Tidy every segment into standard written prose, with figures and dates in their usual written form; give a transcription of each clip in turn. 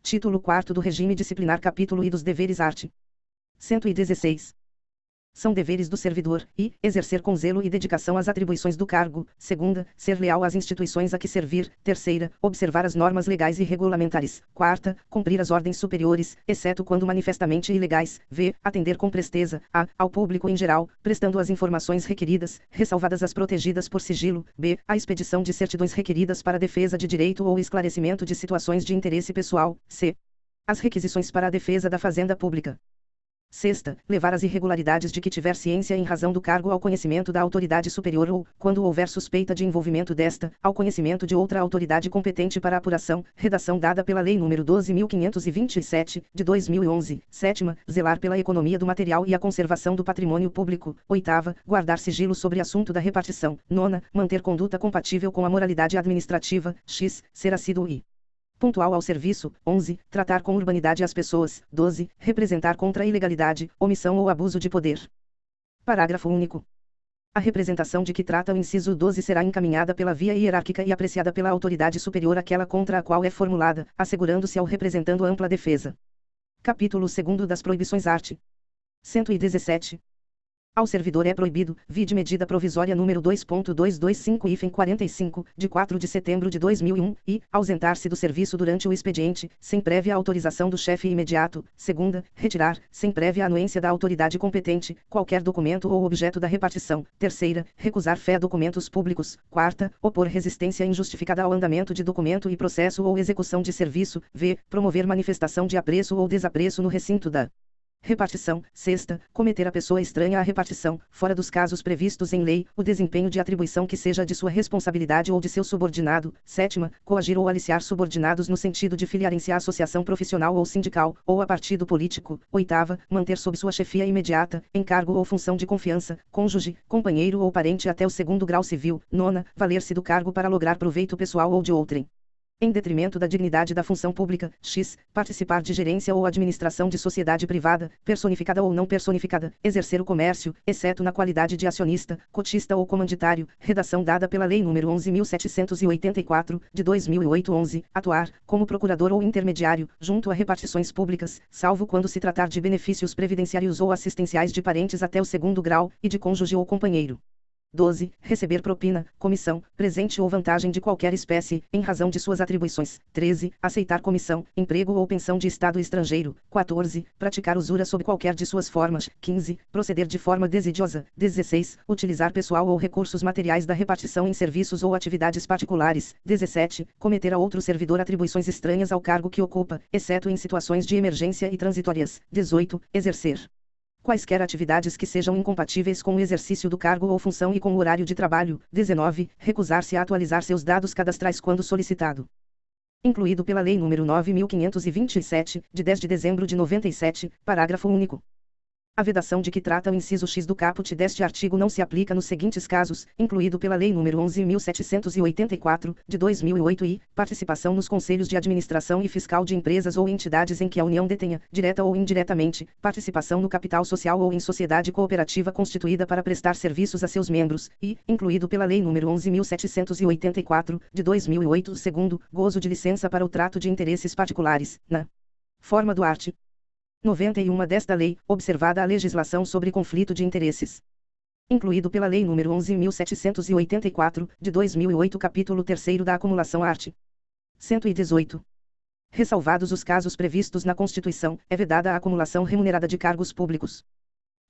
Título 4º do Regime Disciplinar Capítulo I dos Deveres Art. 116. São deveres do servidor, e, exercer com zelo e dedicação as atribuições do cargo. Segunda, ser leal às instituições a que servir. Terceira, observar as normas legais e regulamentares. Quarta, cumprir as ordens superiores, exceto quando manifestamente ilegais. V, atender com presteza, ao público em geral, prestando as informações requeridas, ressalvadas as protegidas por sigilo. B, a expedição de certidões requeridas para defesa de direito ou esclarecimento de situações de interesse pessoal. C, as requisições para a defesa da fazenda pública. Sexta, levar as irregularidades de que tiver ciência em razão do cargo ao conhecimento da autoridade superior ou, quando houver suspeita de envolvimento desta, ao conhecimento de outra autoridade competente para apuração. Redação dada pela Lei nº 12.527, de 2011. Sétima, zelar pela economia do material e a conservação do patrimônio público. Oitava, guardar sigilo sobre assunto da repartição. Nona, manter conduta compatível com a moralidade administrativa. X, ser assíduo e pontual ao serviço. 11. Tratar com urbanidade as pessoas. 12. Representar contra a ilegalidade, omissão ou abuso de poder. Parágrafo único. A representação de que trata o inciso 12 será encaminhada pela via hierárquica e apreciada pela autoridade superior àquela contra a qual é formulada, assegurando-se ao representando ampla defesa. Capítulo 2º das Proibições Art. 117. Ao servidor é proibido, vide medida provisória número 2.225-45, de 4 de setembro de 2001, e, ausentar-se do serviço durante o expediente, sem prévia autorização do chefe imediato. Segunda, retirar, sem prévia anuência da autoridade competente, qualquer documento ou objeto da repartição. Terceira, recusar fé a documentos públicos. Quarta, opor resistência injustificada ao andamento de documento e processo ou execução de serviço. V, promover manifestação de apreço ou desapreço no recinto da repartição. Sexta, cometer a pessoa estranha à repartição, fora dos casos previstos em lei, o desempenho de atribuição que seja de sua responsabilidade ou de seu subordinado. Sétima, coagir ou aliciar subordinados no sentido de filiarem-se à associação profissional ou sindical, ou a partido político. Oitava, manter sob sua chefia imediata, encargo ou função de confiança, cônjuge, companheiro ou parente até o 2º grau civil. Nona, valer-se do cargo para lograr proveito pessoal ou de outrem, em detrimento da dignidade da função pública. X, participar de gerência ou administração de sociedade privada, personificada ou não personificada, exercer o comércio, exceto na qualidade de acionista, cotista ou comanditário. Redação dada pela Lei nº 11.784, de 2008. 11, atuar, como procurador ou intermediário, junto a repartições públicas, salvo quando se tratar de benefícios previdenciários ou assistenciais de parentes até o 2º grau, e de cônjuge ou companheiro. 12. Receber propina, comissão, presente ou vantagem de qualquer espécie, em razão de suas atribuições. 13. Aceitar comissão, emprego ou pensão de Estado estrangeiro. 14. Praticar usura sob qualquer de suas formas. 15. Proceder de forma desidiosa. 16. Utilizar pessoal ou recursos materiais da repartição em serviços ou atividades particulares. 17. Cometer a outro servidor atribuições estranhas ao cargo que ocupa, exceto em situações de emergência e transitórias. 18. Exercer quaisquer atividades que sejam incompatíveis com o exercício do cargo ou função e com o horário de trabalho. 19. Recusar-se a atualizar seus dados cadastrais quando solicitado. Incluído pela Lei nº 9.527, de 10 de dezembro de 97, parágrafo único. A vedação de que trata o inciso X do caput deste artigo não se aplica nos seguintes casos, incluído pela Lei nº 11.784, de 2008 e, participação nos conselhos de administração e fiscal de empresas ou entidades em que a União detenha, direta ou indiretamente, participação no capital social ou em sociedade cooperativa constituída para prestar serviços a seus membros, e, incluído pela Lei nº 11.784, de 2008. Segundo, gozo de licença para o trato de interesses particulares, na forma do art. 91 desta lei, observada a legislação sobre conflito de interesses. Incluído pela Lei nº 11.784, de 2008, capítulo 3º da acumulação art. 118. Ressalvados os casos previstos na Constituição, é vedada a acumulação remunerada de cargos públicos.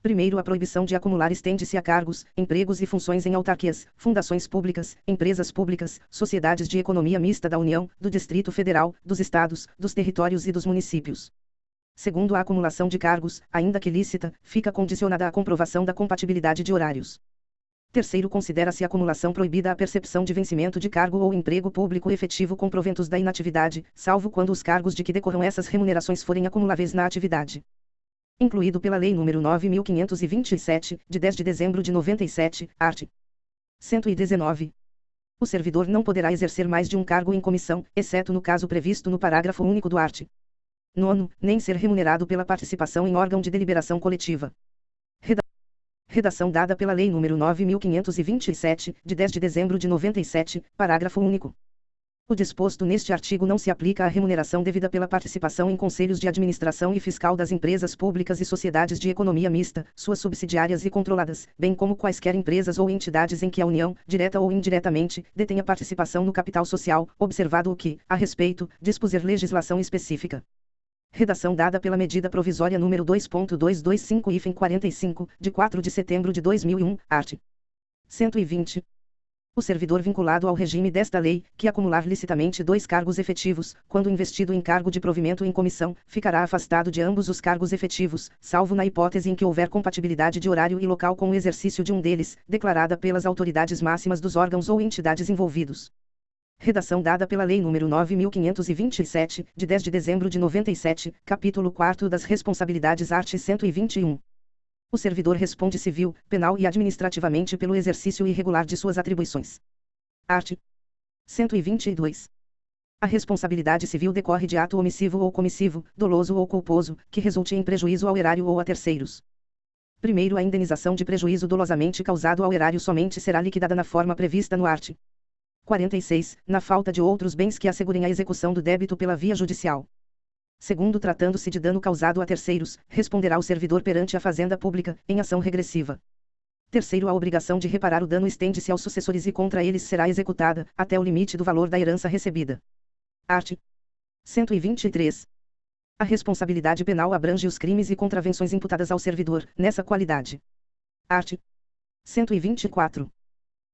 Primeiro, a proibição de acumular estende-se a cargos, empregos e funções em autarquias, fundações públicas, empresas públicas, sociedades de economia mista da União, do Distrito Federal, dos Estados, dos territórios e dos municípios. Segundo, a acumulação de cargos, ainda que lícita, fica condicionada à comprovação da compatibilidade de horários. Terceiro, considera-se acumulação proibida a percepção de vencimento de cargo ou emprego público efetivo com proventos da inatividade, salvo quando os cargos de que decorram essas remunerações forem acumuláveis na atividade. Incluído pela Lei nº 9.527, de 10 de dezembro de 97, art. 119. O servidor não poderá exercer mais de um cargo em comissão, exceto no caso previsto no parágrafo único do art. 9, nem ser remunerado pela participação em órgão de deliberação coletiva. Redação dada pela Lei nº 9.527, de 10 de dezembro de 97, parágrafo único. O disposto neste artigo não se aplica à remuneração devida pela participação em conselhos de administração e fiscal das empresas públicas e sociedades de economia mista, suas subsidiárias e controladas, bem como quaisquer empresas ou entidades em que a União, direta ou indiretamente, detenha participação no capital social, observado o que, a respeito, dispuser legislação específica. Redação dada pela medida provisória número 2.225/45, de 4 de setembro de 2001, art. 120. O servidor vinculado ao regime desta lei, que acumular licitamente 2 cargos efetivos, quando investido em cargo de provimento em comissão, ficará afastado de ambos os cargos efetivos, salvo na hipótese em que houver compatibilidade de horário e local com o exercício de um deles, declarada pelas autoridades máximas dos órgãos ou entidades envolvidos. Redação dada pela Lei nº 9.527, de 10 de dezembro de 97, capítulo 4 das responsabilidades art. 121. O servidor responde civil, penal e administrativamente pelo exercício irregular de suas atribuições. Art. 122. A responsabilidade civil decorre de ato omissivo ou comissivo, doloso ou culposo, que resulte em prejuízo ao erário ou a terceiros. Primeiro, a indenização de prejuízo dolosamente causado ao erário somente será liquidada na forma prevista no art. 46, na falta de outros bens que assegurem a execução do débito pela via judicial. Segundo, tratando-se de dano causado a terceiros, responderá o servidor perante a Fazenda Pública, em ação regressiva. Terceiro, a obrigação de reparar o dano estende-se aos sucessores e contra eles será executada, até o limite do valor da herança recebida. Art. 123. A responsabilidade penal abrange os crimes e contravenções imputadas ao servidor, nessa qualidade. Art. 124.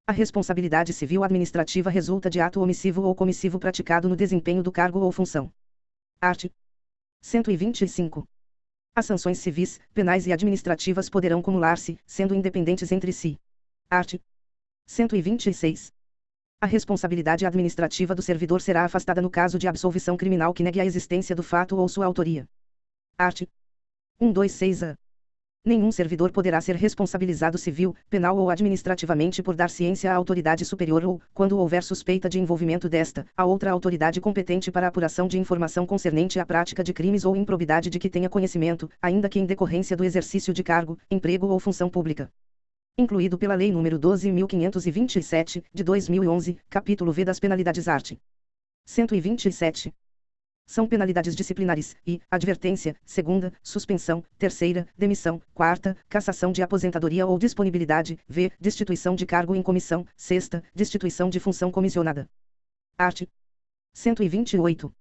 A responsabilidade civil administrativa resulta de ato omissivo ou comissivo praticado no desempenho do cargo ou função. Art. 125. As sanções civis, penais e administrativas poderão cumular-se, sendo independentes entre si. Art. 126. A responsabilidade administrativa do servidor será afastada no caso de absolvição criminal que negue a existência do fato ou sua autoria. Art. 126-A. Nenhum servidor poderá ser responsabilizado civil, penal ou administrativamente por dar ciência à autoridade superior ou, quando houver suspeita de envolvimento desta, a outra autoridade competente para a apuração de informação concernente à prática de crimes ou improbidade de que tenha conhecimento, ainda que em decorrência do exercício de cargo, emprego ou função pública. Incluído pela Lei nº 12.527, de 2011, capítulo V das penalidades art. 127. São penalidades disciplinares, e, advertência, segunda, suspensão, terceira, demissão, quarta, cassação de aposentadoria ou disponibilidade, v, destituição de cargo em comissão, sexta, destituição de função comissionada. Art. 128.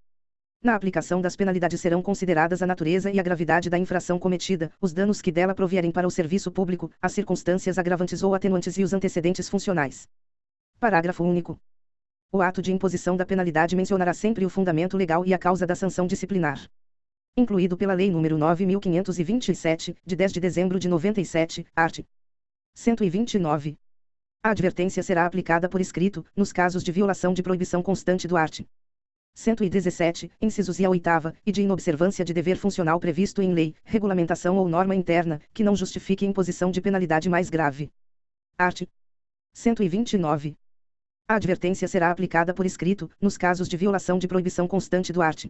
Na aplicação das penalidades serão consideradas a natureza e a gravidade da infração cometida, os danos que dela provierem para o serviço público, as circunstâncias agravantes ou atenuantes e os antecedentes funcionais. Parágrafo único. O ato de imposição da penalidade mencionará sempre o fundamento legal e a causa da sanção disciplinar. Incluído pela Lei nº 9.527, de 10 de dezembro de 97, art. 129. A advertência será aplicada por escrito, nos casos de violação de proibição constante do art. 117, incisos e a oitava, e de inobservância de dever funcional previsto em lei, regulamentação ou norma interna, que não justifique imposição de penalidade mais grave. Art. 129. A advertência será aplicada por escrito, nos casos de violação de proibição constante do art.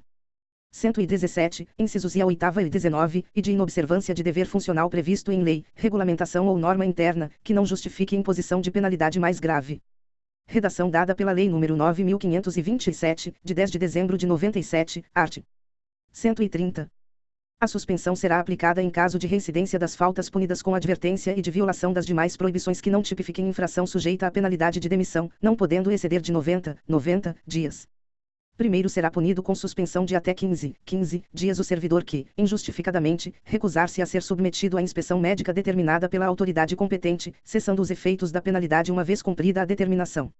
117, incisos e a oitava e 19, e de inobservância de dever funcional previsto em lei, regulamentação ou norma interna, que não justifique imposição de penalidade mais grave. Redação dada pela Lei nº 9.527, de 10 de dezembro de 97, art. 130. A suspensão será aplicada em caso de reincidência das faltas punidas com advertência e de violação das demais proibições que não tipifiquem infração sujeita à penalidade de demissão, não podendo exceder de 90 dias. Primeiro será punido com suspensão de até 15 dias o servidor que, injustificadamente, recusar-se a ser submetido à inspeção médica determinada pela autoridade competente, cessando os efeitos da penalidade uma vez cumprida a determinação.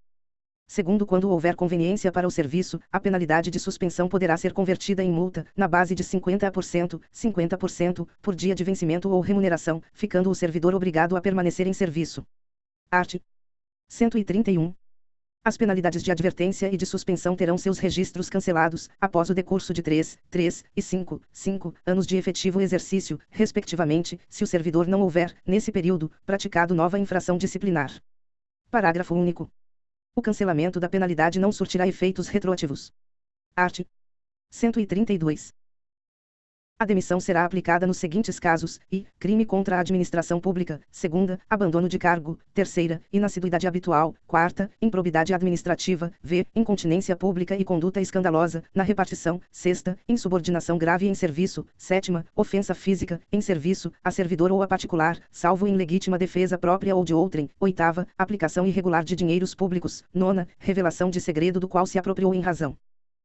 Segundo, quando houver conveniência para o serviço, a penalidade de suspensão poderá ser convertida em multa, na base de 50%, por dia de vencimento ou remuneração, ficando o servidor obrigado a permanecer em serviço. Art. 131. As penalidades de advertência e de suspensão terão seus registros cancelados, após o decurso de 3 e 5 anos de efetivo exercício, respectivamente, se o servidor não houver, nesse período, praticado nova infração disciplinar. Parágrafo único. O cancelamento da penalidade não surtirá efeitos retroativos. Art. 132. A demissão será aplicada nos seguintes casos: I. Crime contra a administração pública. Segunda, abandono de cargo. Terceira, inassiduidade habitual. Quarta, improbidade administrativa. V. Incontinência pública e conduta escandalosa na repartição. Sexta, insubordinação grave em serviço. Sétima, ofensa física em serviço, a servidor ou a particular, salvo em legítima defesa própria ou de outrem. Oitava, aplicação irregular de dinheiros públicos. Nona, revelação de segredo do qual se apropriou em razão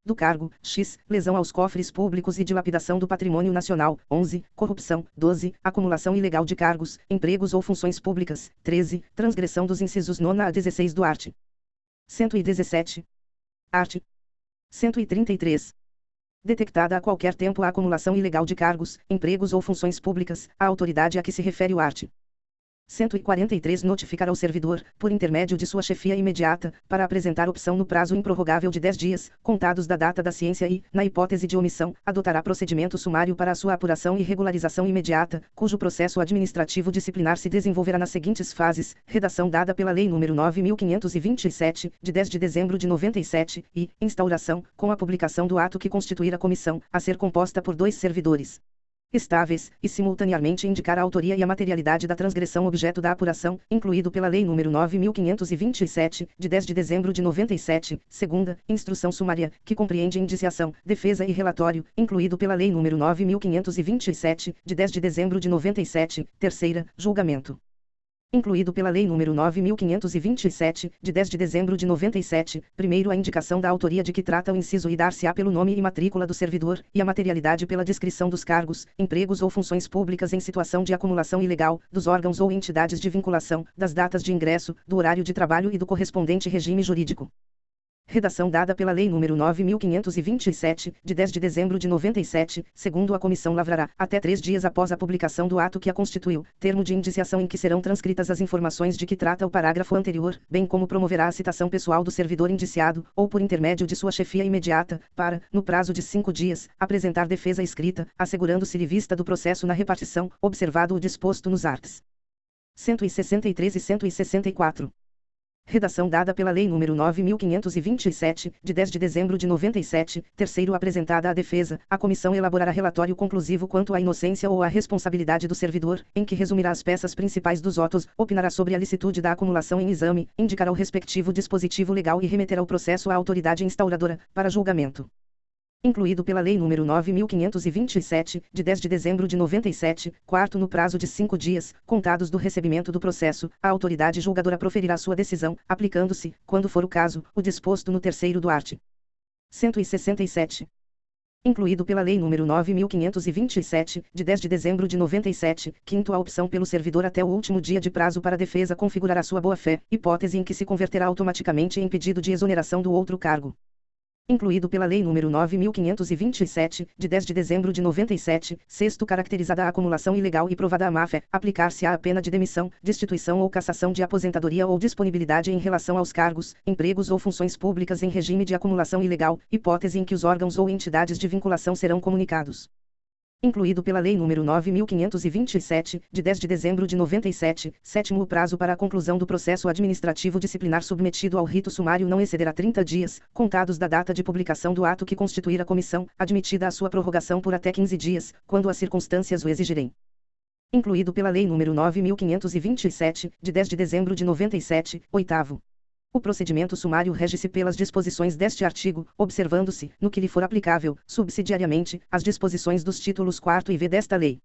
do cargo. X. Lesão aos cofres públicos e dilapidação do patrimônio nacional. 11. Corrupção. 12. Acumulação ilegal de cargos, empregos ou funções públicas. 13. Transgressão dos incisos 9 a 16 do art. 117. Art. 133. Detectada a qualquer tempo a acumulação ilegal de cargos, empregos ou funções públicas, a autoridade a que se refere o art. 143 notificará o servidor, por intermédio de sua chefia imediata, para apresentar opção no prazo improrrogável de 10 dias, contados da data da ciência e, na hipótese de omissão, adotará procedimento sumário para a sua apuração e regularização imediata, cujo processo administrativo disciplinar se desenvolverá nas seguintes fases: redação dada pela Lei nº 9.527, de 10 de dezembro de 97, e instauração, com a publicação do ato que constituir a comissão, a ser composta por 2 servidores estáveis, e simultaneamente indicar a autoria e a materialidade da transgressão objeto da apuração, incluído pela Lei nº 9.527, de 10 de dezembro de 97, segunda, instrução sumária, que compreende indiciação, defesa e relatório, incluído pela Lei nº 9.527, de 10 de dezembro de 97, terceira, julgamento, incluído pela Lei nº 9.527, de 10 de dezembro de 97, primeiro a indicação da autoria de que trata o inciso e dar-se-á pelo nome e matrícula do servidor, e a materialidade pela descrição dos cargos, empregos ou funções públicas em situação de acumulação ilegal, dos órgãos ou entidades de vinculação, das datas de ingresso, do horário de trabalho e do correspondente regime jurídico. Redação dada pela Lei nº 9.527, de 10 de dezembro de 97, segundo a comissão lavrará, até 3 dias após a publicação do ato que a constituiu, termo de indiciação em que serão transcritas as informações de que trata o parágrafo anterior, bem como promoverá a citação pessoal do servidor indiciado, ou por intermédio de sua chefia imediata, para, no prazo de 5 dias, apresentar defesa escrita, assegurando-se-lhe vista do processo na repartição, observado o disposto nos arts. 163 e 164. Redação dada pela Lei nº 9.527, de 10 de dezembro de 97, terceiro apresentada à defesa, a comissão elaborará relatório conclusivo quanto à inocência ou à responsabilidade do servidor, em que resumirá as peças principais dos autos, opinará sobre a licitude da acumulação em exame, indicará o respectivo dispositivo legal e remeterá o processo à autoridade instauradora, para julgamento. Incluído pela Lei nº 9.527, de 10 de dezembro de 97, quarto no prazo de 5 dias, contados do recebimento do processo, a autoridade julgadora proferirá sua decisão, aplicando-se, quando for o caso, o disposto no terceiro do art. 167. Incluído pela Lei nº 9.527, de 10 de dezembro de 97, quinto a opção pelo servidor até o último dia de prazo para a defesa configurará sua boa-fé, hipótese em que se converterá automaticamente em pedido de exoneração do outro cargo. Incluído pela Lei nº 9.527, de 10 de dezembro de 97, sexto caracterizada a acumulação ilegal e provada a má-fé, aplicar-se-á a pena de demissão, destituição ou cassação de aposentadoria ou disponibilidade em relação aos cargos, empregos ou funções públicas em regime de acumulação ilegal, hipótese em que os órgãos ou entidades de vinculação serão comunicados. Incluído pela Lei nº 9.527, de 10 de dezembro de 97, sétimo o prazo para a conclusão do processo administrativo disciplinar submetido ao rito sumário não excederá 30 dias, contados da data de publicação do ato que constituir a comissão, admitida a sua prorrogação por até 15 dias, quando as circunstâncias o exigirem. Incluído pela Lei nº 9.527, de 10 de dezembro de 97, oitavo. O procedimento sumário rege-se pelas disposições deste artigo, observando-se, no que lhe for aplicável, subsidiariamente, as disposições dos títulos 4 e V desta lei.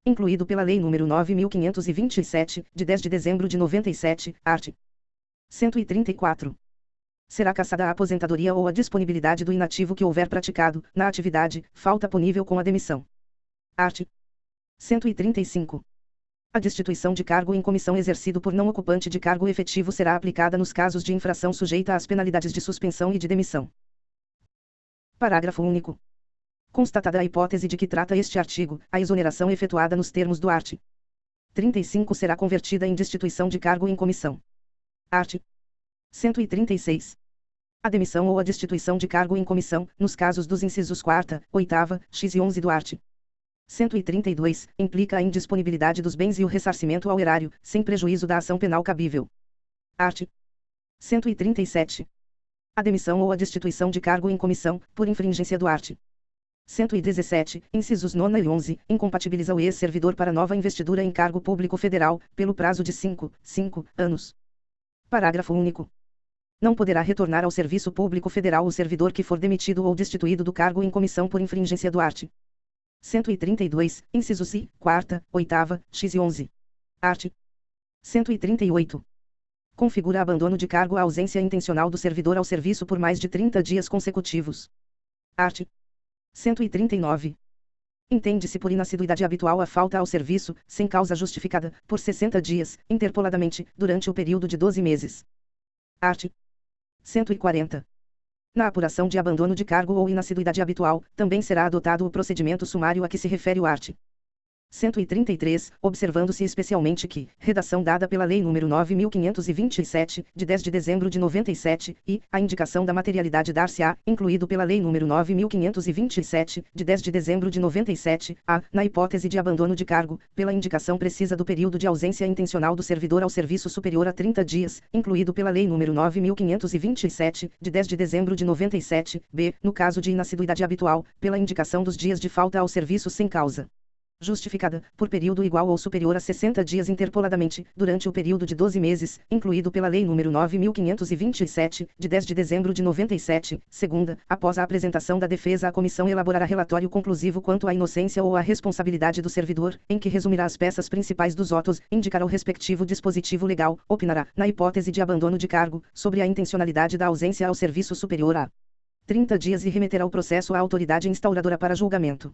Incluído pela Lei nº 9.527, de 10 de dezembro de 97, art. 134. Será cassada a aposentadoria ou a disponibilidade do inativo que houver praticado, na atividade, falta punível com a demissão. Art. 135. A destituição de cargo em comissão exercido por não ocupante de cargo efetivo será aplicada nos casos de infração sujeita às penalidades de suspensão e de demissão. Parágrafo único. Constatada a hipótese de que trata este artigo, a exoneração efetuada nos termos do art. 35 será convertida em destituição de cargo em comissão. Art. 136. A demissão ou a destituição de cargo em comissão, nos casos dos incisos 4ª, 8ª, x e 11 do art. 132, implica a indisponibilidade dos bens e o ressarcimento ao erário, sem prejuízo da ação penal cabível. Art. 137. A demissão ou a destituição de cargo em comissão, por infringência do art. 117, incisos 9 e 11, incompatibiliza o ex-servidor para nova investidura em cargo público federal, pelo prazo de 5 anos. Parágrafo único. Não poderá retornar ao serviço público federal o servidor que for demitido ou destituído do cargo em comissão por infringência do art. 132, incisos I, 4ª, 8ª, x e 11. Art. 138. Configura abandono de cargo a ausência intencional do servidor ao serviço por mais de 30 dias consecutivos. Art. 139. Entende-se por inassiduidade habitual a falta ao serviço, sem causa justificada, por 60 dias, interpoladamente, durante o período de 12 meses. Art. 140. Na apuração de abandono de cargo ou inassiduidade habitual, também será adotado o procedimento sumário a que se refere o art. 133, observando-se especialmente que, redação dada pela Lei nº 9.527, de 10 de dezembro de 97, e, a indicação da materialidade dar-se-á, incluído pela Lei nº 9.527, de 10 de dezembro de 97, a, na hipótese de abandono de cargo, pela indicação precisa do período de ausência intencional do servidor ao serviço superior a 30 dias, incluído pela Lei nº 9.527, de 10 de dezembro de 97, b, no caso de inassiduidade habitual, pela indicação dos dias de falta ao serviço sem causa justificada, por período igual ou superior a 60 dias interpoladamente, durante o período de 12 meses, incluído pela Lei nº 9.527, de 10 de dezembro de 97, segunda, após a apresentação da defesa a comissão elaborará relatório conclusivo quanto à inocência ou à responsabilidade do servidor, em que resumirá as peças principais dos autos, indicará o respectivo dispositivo legal, opinará, na hipótese de abandono de cargo, sobre a intencionalidade da ausência ao serviço superior a 30 dias e remeterá o processo à autoridade instauradora para julgamento.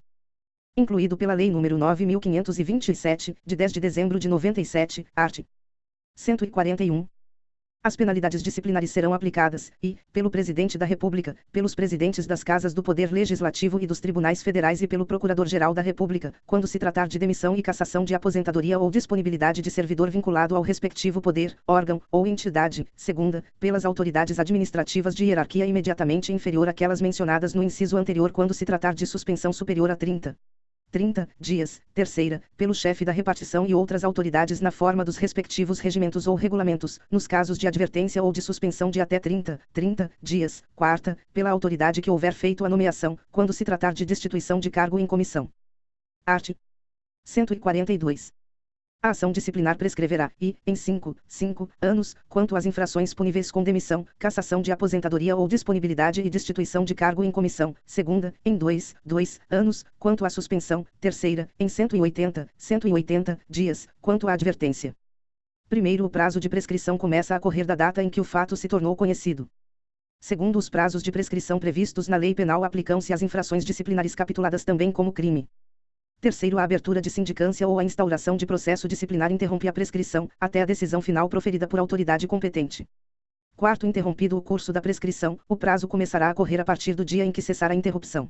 Incluído pela Lei nº 9.527, de 10 de dezembro de 97, art. 141. As penalidades disciplinares serão aplicadas, e, pelo Presidente da República, pelos presidentes das Casas do Poder Legislativo e dos Tribunais Federais e pelo Procurador-Geral da República, quando se tratar de demissão e cassação de aposentadoria ou disponibilidade de servidor vinculado ao respectivo poder, órgão, ou entidade, segunda, pelas autoridades administrativas de hierarquia imediatamente inferior àquelas mencionadas no inciso anterior quando se tratar de suspensão superior a 30 dias, terceira, pelo chefe da repartição e outras autoridades na forma dos respectivos regimentos ou regulamentos, nos casos de advertência ou de suspensão de até 30 dias, quarta, pela autoridade que houver feito a nomeação, quando se tratar de destituição de cargo em comissão. Art. 142. A ação disciplinar prescreverá, e, em 5 anos, quanto às infrações puníveis com demissão, cassação de aposentadoria ou disponibilidade e destituição de cargo em comissão, segunda, em 2 anos, quanto à suspensão, terceira, em 180 dias, quanto à advertência. Primeiro, o prazo de prescrição começa a correr da data em que o fato se tornou conhecido. Segundo, os prazos de prescrição previstos na lei penal aplicam-se às infrações disciplinares capituladas também como crime. Terceiro, a abertura de sindicância ou a instauração de processo disciplinar interrompe a prescrição, até a decisão final proferida por autoridade competente. Quarto, interrompido o curso da prescrição, o prazo começará a correr a partir do dia em que cessar a interrupção.